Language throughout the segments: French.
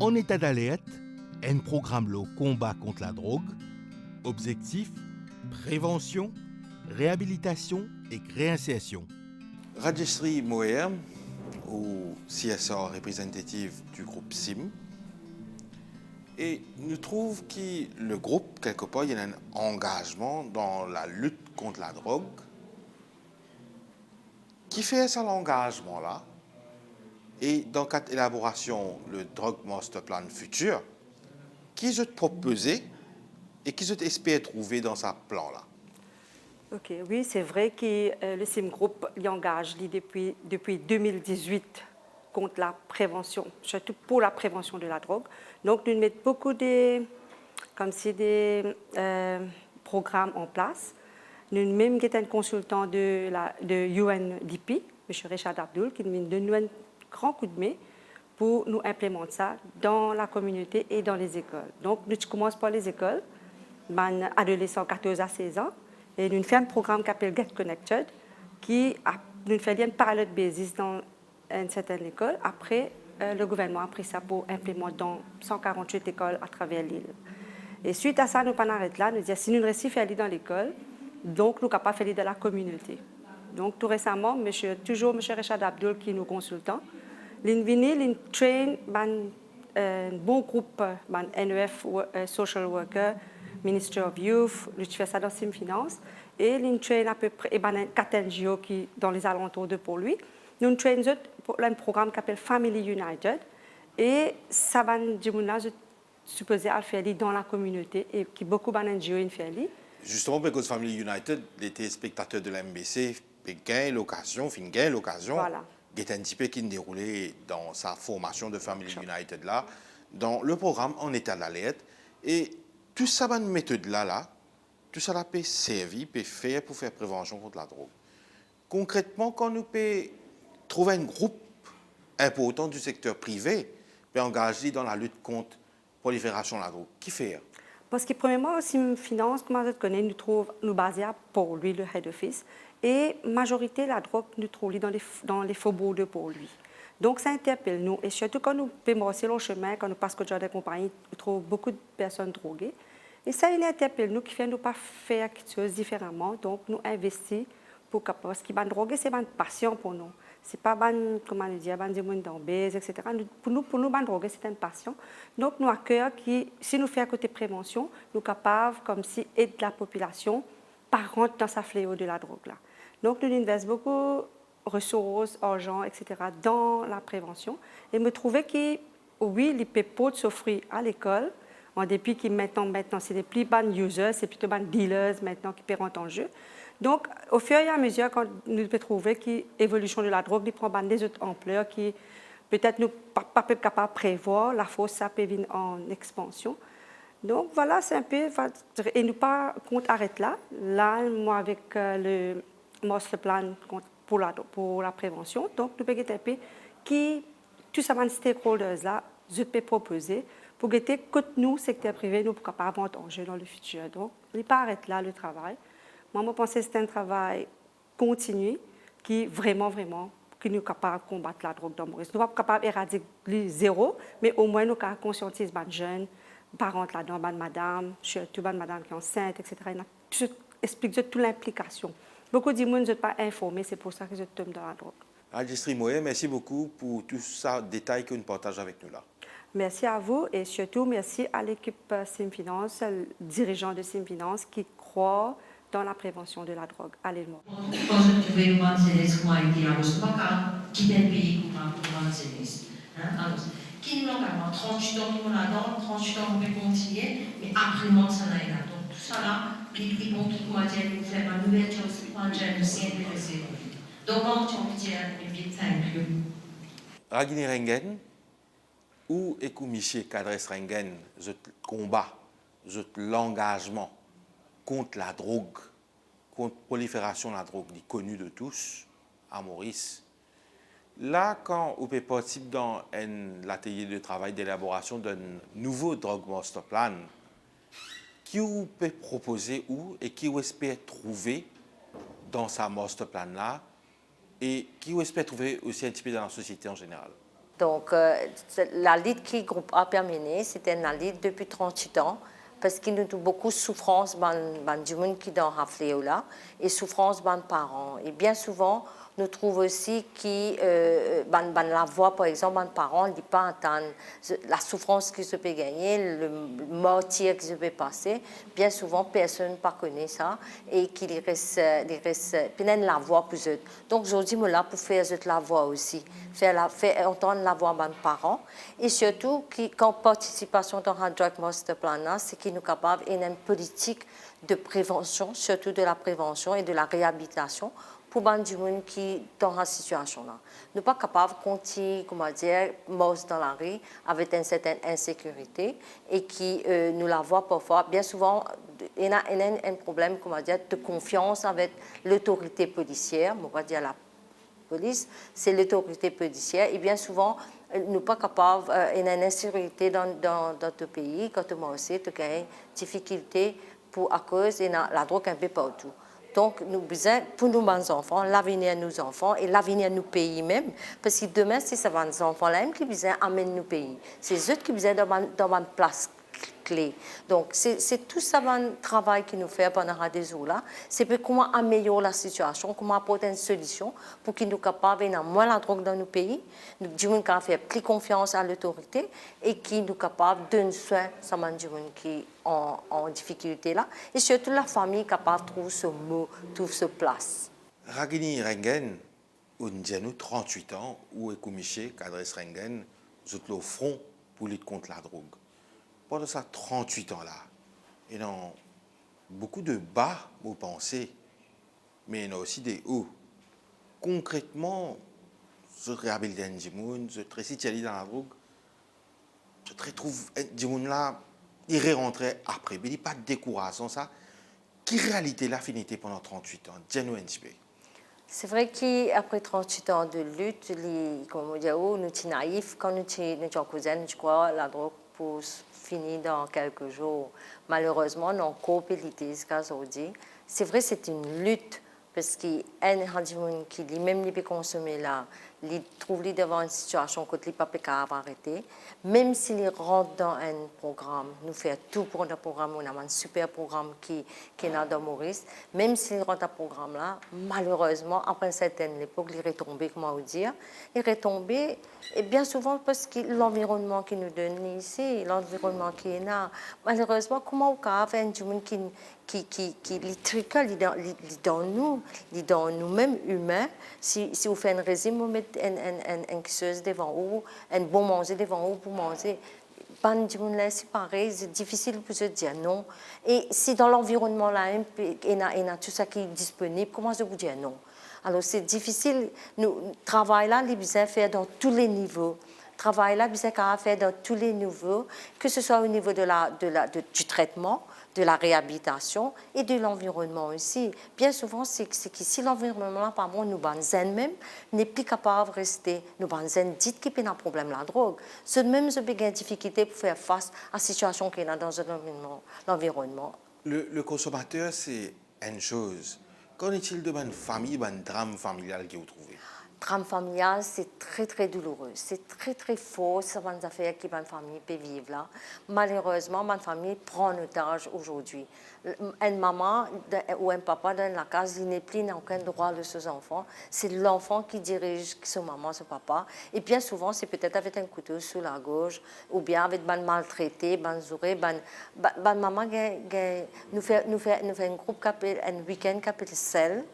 En état d'alerte, un programme le combat contre la drogue, objectif, prévention, réhabilitation et réinsertion. Rajeshri Moher, ou CSR représentative du groupe SIM, et nous trouve que le groupe, quelque part, il y a un engagement dans la lutte contre la drogue. Qui fait ça l'engagement-là? Et dans cette élaboration, le Drug Master Plan futur, qui je te proposé et qui je t'espère trouver dans ce plan-là? Ok, oui, c'est vrai que le CIM Group y engage depuis 2018 contre la prévention, surtout pour la prévention de la drogue. Donc, nous mettons beaucoup de programmes en place. Nous même un consultant de UNDP, M. Richard Abdul, qui nous donne un grand coup de main pour nous implémenter ça dans la communauté et dans les écoles. Donc, nous commençons par les écoles, adolescents 14 à 16 ans, et nous faisons un programme qui s'appelle Get Connected, qui nous fait un parallèle basis dans une certaine école. Après, le gouvernement a pris ça pour implémenter dans 148 écoles à travers l'île. Et suite à ça, nous pas arrêter là, nous disons si nous réussissons à aller dans l'école, donc nous sommes capables de faire dans la communauté. Donc tout récemment, toujours M. Richard Abdul qui est nos consultants, il vient train un bon groupe, NEF Social Worker, Ministry of Youth, je fais ça dans Sim Finance, et il train à peu près 4 NGO qui dans les alentours de pour lui. Nous traînons un programme qui s'appelle Family United, et ça va nous supposé à faire dans la communauté et qui beaucoup de NGO fait. Justement, parce que Family United, les téléspectateurs de l'MBC gagnent l'occasion, Voilà. est un petit peu qui déroulé dans sa formation de Family United là, dans le programme en état d'alerte. Et tout ça, cette méthode-là, tout ça peut servir, peut faire pour faire prévention contre la drogue. Concrètement, quand nous pouvons trouver un groupe important du secteur privé, peut engager dans la lutte contre la prolifération de la drogue, qui fait? Parce que premièrement, aussi, finance, comment je connais, nous basons à Port-Louis, le head office, et majorité la drogue nous trouve dans les faubourgs de Port-Louis. Donc ça interpelle nous, et surtout quand nous pémorcer le chemin, quand nous passons au jardin de compagnie, nous trouvons beaucoup de personnes droguées. Et ça, il interpelle nous, qui fait nous pas faire quelque chose différemment. Donc nous investissons parce que la drogue, c'est une passion pour nous. C'est pas comment dire, des gens obèses, etc. Pour nous, la drogue, c'est une passion. Donc, nous accueillons qui, si nous faisons côté prévention, nous sommes capables, comme si, aider la population par rentrer dans sa fléau de la drogue. Là. Donc, nous investissons beaucoup de ressources, argent, etc. dans la prévention. Et me trouvais que, oui, les pépotes s'offrent à l'école, en dépit qui maintenant c'est des plus bonnes users, c'est plutôt bonnes dealers maintenant qui paieront en jeu. Donc, au fur et à mesure, quand nous pouvons trouver que l'évolution de la drogue prend des autres ampleurs qui peut-être nous pas capables de prévoir, la force ça peut venir en expansion. Donc voilà, c'est un peu et nous pas compte arrête là. Là, moi avec le master plan pour la prévention, donc nous pouvons un peu qui tous ces stakeholders là, je peux proposer pour que nous secteur privé nous capables de en jeu dans le futur. Donc, il pas arrête là le travail. Moi, je pense que c'est un travail continu qui vraiment, qui nous est capable de combattre la drogue dans Maurice. Nous ne sommes pas capables d'éradiquer zéro, mais au moins nous sommes conscientiser les jeunes, parents là-dedans, madame, surtout les madame qui est enceinte, etc. Je explique toute l'implication. Beaucoup de gens ne sont pas informés, c'est pour ça que je tombe dans la drogue. Rajeshri Moher, merci beaucoup pour tout ça détail que nous partagez avec nous là. Merci à vous et surtout merci à l'équipe Sim Finance, le dirigeant de Sim Finance qui croit dans la prévention de la drogue. Allez-moi. Qui nous a 38 ans, nous l'avons 38 ans, on peut continuer, mais après le monde, ça n'a rien. Donc tout ça là, ils vont tout dire, nous faire une ouverture, pour un jeune, c'est intéressé. Donc, on peut dire, une big thank you. Ragini Rengen, où est Michel Kadres Rengen, ce combat, ce l'engagement contre la drogue, contre la prolifération de la drogue, connu de tous à Maurice. Là, quand on peut participer dans l'atelier de travail d'élaboration d'un nouveau Drug Master Plan, qui vous peut proposer où et qui vous espère trouver dans sa master plan là et qui vous espère trouver aussi un petit peu dans la société en général? Donc, la lutte qui groupe a terminé, c'était une lutte depuis 38 ans, parce qu'il nous a beaucoup de souffrance du monde qui est dans là et souffrance des parents. Et bien souvent, nous trouvons aussi que la voix, par exemple, des parents ne pas entendre la souffrance qui se peut gagner, le martyr qui se peut passer. Bien souvent, personne ne connaît ça et qu'il reste la voix pour eux. Donc, aujourd'hui, je suis là pour faire la voix aussi, faire entendre la voix des parents. Et surtout, quand participation dans un Drug Master Plan, c'est qu'il nous capable d'une politique de prévention, surtout de la prévention et de la réhabilitation, pour les gens qui sont dans cette situation-là. Nous ne sommes pas capables de continuer, mort dans la rue avec une certaine insécurité et qui nous la voient parfois. Bien souvent, il y a un problème de confiance avec l'autorité policière, on va dire la police, c'est l'autorité policière. Et bien souvent, nous ne sommes pas capables, il y a une insécurité dans notre pays, quand on aussi, il y a une difficulté à cause de la drogue un peu partout. Donc, nous besoin pour nos enfants, l'avenir de nos enfants et l'avenir de nos pays même, parce que demain, c'est ces enfants-là qui besoin amener nos pays. C'est eux qui besoin dans une place clé. Donc, c'est tout ça le travail que nous faisons pendant des jours là. C'est comment améliorer la situation, comment apporter une solution pour qu'ils nous capables d'avoir moins la drogue dans nos pays, nous devons faire plus confiance à l'autorité et qu'ils nous capables de donner soin à ces gens qui en difficulté là, et surtout la famille capable de trouver ce mot, trouver ce place. Ragini Rengen, on a 38 ans, où est commissaire Kadres Rengen, vous êtes au front pour lutter contre la drogue. Pendant ces 38 ans-là, il y a beaucoup de bas, vous pensez, mais il y a aussi des hauts. Concrètement, je réhabilite un Djimoun, je récite dans la drogue, je trouve un Djimoun là, il rentrer après, mais il n'y a pas de découragement, ça. Qui réalité l'affinité pendant 38 ans, Djeno NGB? C'est vrai qu'après 38 ans de lutte, comme on dit, nous sommes naïfs. Quand nous sommes en cousin, je crois la drogue pour finir dans quelques jours. Malheureusement, nous avons coopété aujourd'hui. C'est vrai, c'est une lutte parce qu'il y a un gens qui lui-même peut consommer là, il trouve devant une situation où il ne peut pas arrêter. Même s'il rentre dans un programme, nous faisons tout pour le programme, on a un super programme qui est dans Maurice. Même s'il rentre dans ce programme-là, malheureusement, après une certaine époque, il est retombé, comment vous dire, il est retombé, et bien souvent parce que l'environnement qui nous donne ici, l'environnement qui est là, malheureusement, comment on peut avoir un gens qui est dans nous, dans nous-mêmes humains. Si vous faites un régime, vous mettez une chose devant vous, un bon manger devant vous pour manger. C'est pareil, c'est difficile pour se dire non. Et si dans l'environnement là, il y a tout ça qui est disponible, comment je vous dire non? Alors c'est difficile. Le travail là, il besoin de faire dans tous les niveaux. Le travail là, il besoin de faire dans tous les niveaux, que ce soit au niveau du traitement, de la réhabilitation et de l'environnement aussi. Bien souvent, c'est que si l'environnement, par exemple, nous sommes même, n'est plus capable de rester, nous sommes dit qu'il y a un problème de la drogue. C'est même une difficulté pour faire face à la situation qu'il y a dans l'environnement. Le consommateur, c'est une chose. Qu'en est-il de une famille, d'un drame familial que vous trouvez? Drame familial, c'est très, très douloureux. C'est très, très faux, c'est une affaire que ma famille peut vivre là. Malheureusement, ma famille prend en otage aujourd'hui. Une maman ou un papa dans la case, il n'est plus aucun droit de ses enfants. C'est l'enfant qui dirige son maman, son papa. Et bien souvent, c'est peut-être avec un couteau sous la gorge ou bien avec un maltraité, un zouré. Maman nous fait un groupe, un week-end qui s'appelle Cell.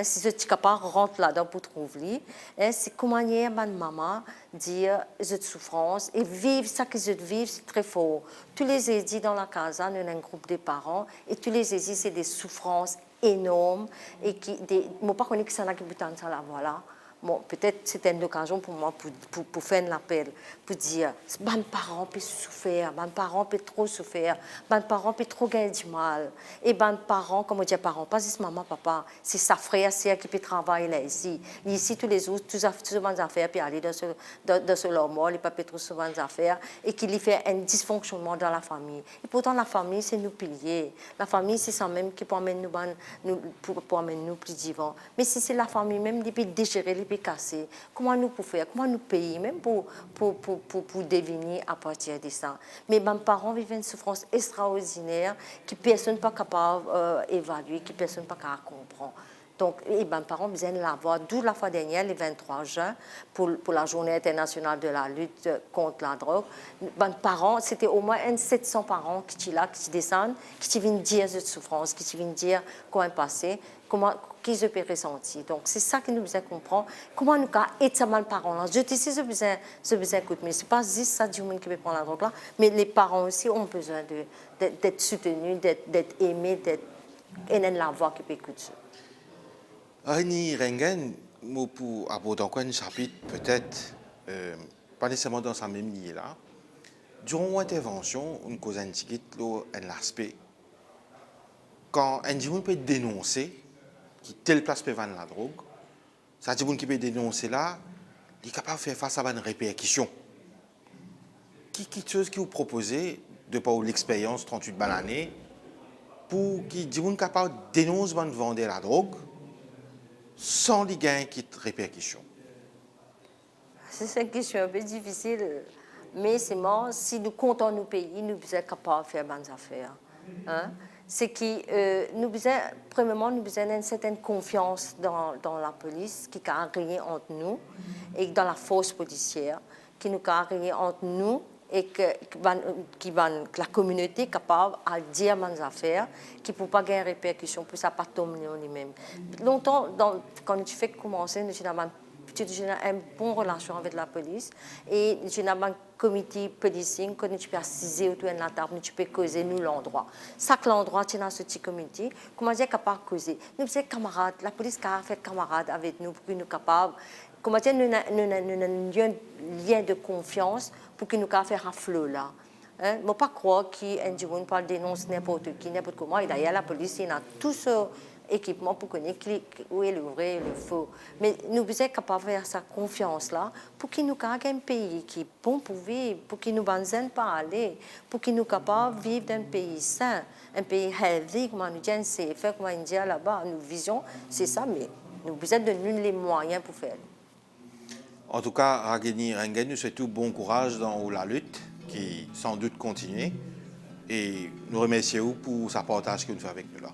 Si je suis capable de rentrer là-dedans pour trouver, c'est comment ma maman dire cette souffrance et vivre ça que je vis, c'est très fort. Tous les édits dans la casa, nous avons un groupe de parents et tous les édits, c'est des souffrances énormes et qui, je ne sais pas que ça n'a que ça là, voilà. Bon, peut-être c'était une occasion pour moi pour faire un appel, pour dire, mes parents peuvent souffrir, mes parents peuvent trop souffrir, mes parents peuvent trop gagner du mal. Et mes parents, comme on dit parents, pas juste maman, papa, c'est sa frère, c'est qui peut travailler là ici. Ici, tous les jours, toutes les affaires, puis aller dans ce lomol, il peut trop souvent des affaires, et qu'il fait un dysfonctionnement dans la famille. Et pourtant, la famille, c'est nos piliers. La famille, c'est ça même qui peut amener nous plus vivants. Mais si c'est la famille même, il peut déchirer, peut casser, comment nous pouvons faire, comment nous payer, même pour devenir à partir de ça. Mais mes parents vivent une souffrance extraordinaire que personne n'est pas capable d'évaluer, que personne n'est pas capable de comprendre. Donc, mes parents besoin de l'avoir, d'où la fois dernière, le 23 juin, pour la journée internationale de la lutte contre la drogue. Mes parents, c'était au moins 700 parents qui sont là, qui descendent, qui viennent dire cette souffrance, qui viennent dire comment est passé, qu'ils ont ressenti. Donc, c'est ça que nous devons comprendre. Comment nous aider ces parents-là. Je dis, c'est besoin d'écouter, mais ce n'est pas juste ça du monde qui peut prendre la drogue là, mais les parents aussi ont besoin d'être soutenus, d'être aimés, d'être la voix qui peut écouter. Ragini Rengen, pour aborder encore un chapitre, peut-être, pas nécessairement dans sa même ligne là. Durant l'intervention, on cause un aspect. Quand un individu peut dénoncer, qui telle place peut vendre la drogue, ça dit qui peut dénoncer là, il est capable de faire face à une répercussion. Quelque chose qui vous proposez, de par l'expérience 38 l'année, pour qui dit capable de dénoncer vendre la drogue, sans les gains qui répercussions? C'est une question un peu difficile, mais c'est bon, si nous comptons nos pays, nous sommes capables de faire bonnes affaires. Hein? C'est que premièrement, nous avons une certaine confiance dans la police qui a rien entre nous et dans la force policière qui nous a rien entre nous et que la communauté est capable de dire bonnes affaires, qui ne peut pas gagner répercussions pour ça pas tomber en lui-même. Longtemps, quand tu fais commencer, nous avons une bonne relation avec la police et nous avons un comité policing que tu peux assiser autour de la table, tu peux causer nous l'endroit. Chaque endroit, tu as ce petit comité, comment dire capable de causer. Nous sommes camarades, la police a fait camarades avec nous pour que nous soyons capables. Comment dire, nous avons un lien de confiance pour que nous puissions faire un flot là. Je ne pas croire qu'un jour peut dénoncer n'importe qui, n'importe comment. Et d'ailleurs, la police, il a tout ce équipement pour connaître où est le vrai et le faux. Mais nous sommes capables de faire cette confiance-là pour que nous ayons un pays qui est bon pour vivre, pour que nous ne pas aller, pour que nous soyons capables de vivre dans un pays sain, un pays healthy, comme nous disons, c'est fait, comme on dit là-bas, nous vision, c'est ça, mais nous avons donné les moyens pour faire. En tout cas, Ragini Rengen, nous souhaitons bon courage dans la lutte, qui sans doute continue. Et nous remercions pour sa partage que nous fait avec nous là.